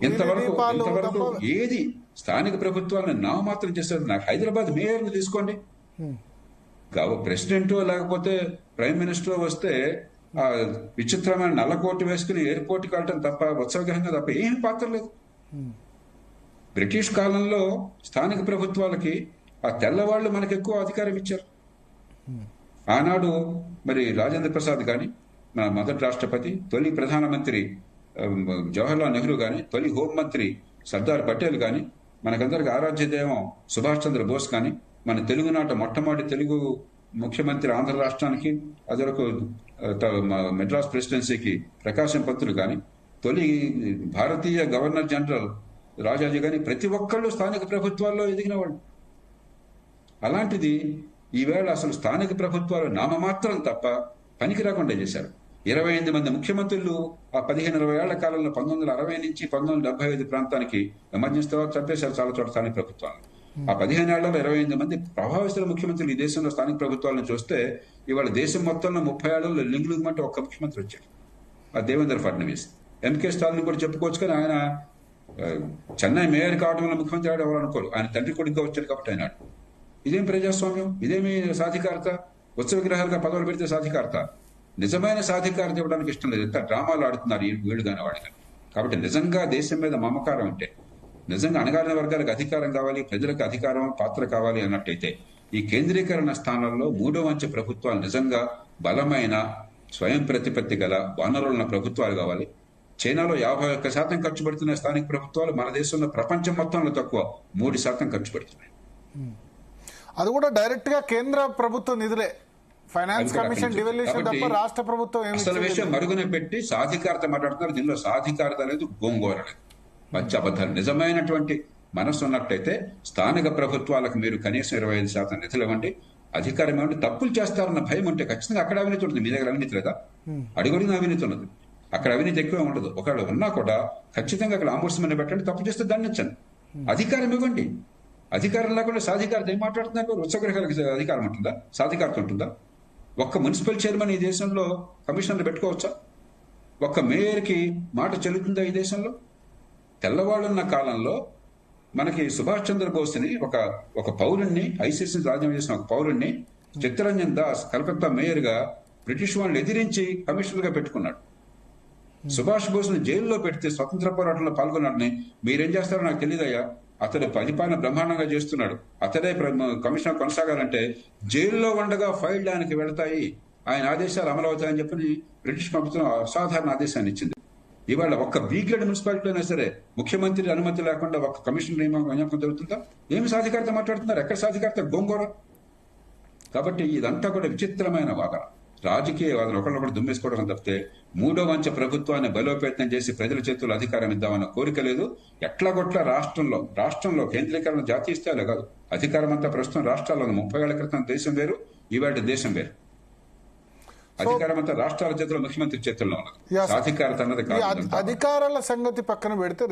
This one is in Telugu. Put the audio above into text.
ఇంతవరకు ఏది స్థానిక ప్రభుత్వాలను నామమాత్రం చేశారు. నాకు హైదరాబాద్ మేయర్ని తీసుకోండి, ప్రెసిడెంట్ లేకపోతే ప్రైమ్ మినిస్టర్ వస్తే ఆ విచిత్రమైన నల్లకోటు వేసుకుని ఎయిర్పోర్ట్కి వెళ్ళటం తప్ప, ఉత్సవగ్రహంగా తప్ప ఏం పాత్ర లేదు. బ్రిటిష్ కాలంలో స్థానిక ప్రభుత్వాలకి ఆ తెల్లవాళ్లు మనకు ఎక్కువ అధికారం ఇచ్చారు. ఆనాడు మరి రాజేంద్ర ప్రసాద్ కానీ, మన మొదటి రాష్ట్రపతి, తొలి ప్రధానమంత్రి జవహర్లాల్ నెహ్రూ కానీ, తొలి హోంమంత్రి సర్దార్ పటేల్ కానీ, మనకందరికి ఆరాధ్య దైవం సుభాష్ చంద్ర బోస్ కానీ, మన తెలుగునాట మొట్టమొదటి తెలుగు ముఖ్యమంత్రి ఆంధ్ర రాష్ట్రానికి అదొరకు మెడ్రాస్ ప్రెసిడెన్సీకి ప్రకాశం పంతులు కానీ, తొలి భారతీయ గవర్నర్ జనరల్ రాజాజీ కానీ, ప్రతి ఒక్కళ్ళు స్థానిక ప్రభుత్వాల్లో ఎదిగిన వాళ్ళు. అలాంటిది ఈవేళ అసలు స్థానిక ప్రభుత్వాలు నామమాత్రం తప్ప పనికి రాకుండా చేశారు. 28 మంది ముఖ్యమంత్రులు ఆ 15-20 ఏళ్ల కాలంలో 1960 నుంచి 1975 ప్రాంతానికి ఎమర్జెన్సీ తర్వాత చంపేశారు చాలా చోట్ల స్థానిక ప్రభుత్వాలు. ఆ 15 ఏళ్లలో 28 మంది ప్రభావితుల ముఖ్యమంత్రులు ఈ దేశంలో స్థానిక ప్రభుత్వాలను చూస్తే, ఇవాళ దేశం మొత్తంలో 30 ఏళ్లలో లింగులుమంటే ఒక్క ముఖ్యమంత్రి వచ్చారు, ఆ దేవేంద్ర ఫడ్నవీస్. ఎంకే స్టాలిన్ కూడా చెప్పుకోవచ్చు, కానీ ఆయన చెన్నై మేయర్ కావడం వల్ల ముఖ్యమంత్రి ఆడు ఎవరు అనుకోరు, ఆయన తండ్రి కొడుకుగా వచ్చారు కాబట్టి ఆయన. ఇదేం ప్రజాస్వామ్యం, ఇదేమి సాధికారత? ఉత్సవ విగ్రహాలుగా పదవులు పెడితే సాధికారత? నిజమైన సాధికారత ఇవ్వడానికి ఇష్టం లేదు, ఎంత డ్రామాలు ఆడుతున్నారు ఈ వీళ్ళు కానీ వాడు కానీ. కాబట్టి నిజంగా దేశం మీద మమకారం ఉంటే, నిజంగా అణగారిన వర్గాలకు అధికారం కావాలి, ప్రజలకు అధికారం పాత్ర కావాలి అన్నట్టయితే, ఈ కేంద్రీకరణ స్థానంలో మూడో అంచె ప్రభుత్వాలు నిజంగా బలమైన స్వయం ప్రతిపత్తి గల వనరులున్న ప్రభుత్వాలు కావాలి. చైనాలో 51% ఖర్చు పెడుతున్న స్థానిక ప్రభుత్వాలు మన దేశంలో ప్రపంచం మొత్తంలో తక్కువ 3% ఖర్చు పెడుతున్నాయి. అది కూడా డైరెక్ట్ గా కేంద్ర ప్రభుత్వ నిధులే, ఫైనాన్స్ కమిషన్ డివల్యూషన్ తప్ప రాష్ట్ర ప్రభుత్వం అసలు విషయం మరుగున పెట్టి సాధికారత మాట్లాడుతున్నారు. దీనిలో సాధికారత లేదు, గోంగూర లేదు, మంచి అబద్ధాలు. నిజమైనటువంటి మనసు ఉన్నట్టయితే స్థానిక ప్రభుత్వాలకు మీరు కనీసం 25% నిధులు ఇవ్వండి, అధికారం ఇవ్వండి. తప్పులు చేస్తారన్న భయం ఉంటే ఖచ్చితంగా అక్కడ అవినీతి ఉంటుంది. మీ దగ్గర అవినీతి లేదా? అడుగుడిన అవినీతి ఉన్నది, అక్కడ అవినీతి ఎక్కువ ఉండదు. ఒకవేళ ఉన్నా కూడా ఖచ్చితంగా అక్కడ ఆంబుడ్స్మన్ పెట్టండి, తప్పు చేస్తే దండించండి. అధికారం ఇవ్వండి. అధికారం లేకుండా సాధికారత ఏం మాట్లాడుతున్నారు? ఉత్సవగృహాలకు అధికారం ఉంటుందా? సాధికారత ఉంటుందా? ఒక్క మున్సిపల్ చైర్మన్ ఈ దేశంలో కమిషనర్లు పెట్టుకోవచ్చా? ఒక్క మేయర్కి మాట చెల్లుతుందా ఈ దేశంలో? తెల్లవాళ్ళున్న కాలంలో మనకి సుభాష్ చంద్రబోస్ని ఒక పౌరుణ్ణి, ఐసీసీ రాజ్యం చేసిన ఒక పౌరుణ్ణి చిత్తరంజన్ దాస్ కలకత్తా మేయర్గా బ్రిటిష్ వాళ్ళని ఎదిరించి కమిషనర్గా పెట్టుకున్నాడు. సుభాష్ బోస్ని జైల్లో పెడితే స్వతంత్ర పోరాటంలో పాల్గొన్నాడని మీరేం చేస్తారో నాకు తెలియదయ్యా. అతడు పరిపాలన బ్రహ్మాండంగా చేస్తున్నాడు, అతడే కమిషనర్ కొనసాగాలంటే జైల్లో ఉండగా ఫైల్ దానికి వెళతాయి, ఆయన ఆదేశాలు అమలు అవుతాయని చెప్పి బ్రిటిష్ ప్రభుత్వం అసాధారణ ఆదేశాన్ని ఇచ్చింది. ఇవాళ ఒక్క బీగ్రేడ్ మున్సిపాలిటీ అయినా సరే ముఖ్యమంత్రి అనుమతి లేకుండా ఒక్క కమిషనర్ నియామకం జరుగుతుందా? ఏమి సాధికారత మాట్లాడుతున్నారు? ఎక్కడ సాధికారత? గోంగూర. కాబట్టి ఇదంతా కూడా విచిత్రమైన వాదన, రాజకీయ వాదన, ఒకళ్ళొకటి దుమ్మేసుకోవడం తప్పితే మూడో అంచె ప్రభుత్వాన్ని బలోపేతం చేసి ప్రజల చేతుల్లో అధికారం ఇద్దామన్న కోరిక లేదు. ఎట్లాగొట్ల రాష్ట్రంలో కేంద్రీకరణ జాతీయ స్థాయిలో కాదు, అధికారం అంతా ప్రస్తుతం రాష్ట్రాల్లో. 30 ఏళ్ల క్రితం దేశం వేరు, ఈవేళ దేశం వేరు. అధికారం అంతా రాష్ట్రాల చేతుల్లో, ముఖ్యమంత్రి చేతుల్లో ఉన్నది. సాధికారత అన్నది కాదు. అధికారాల సంగతి పక్కన పెడితే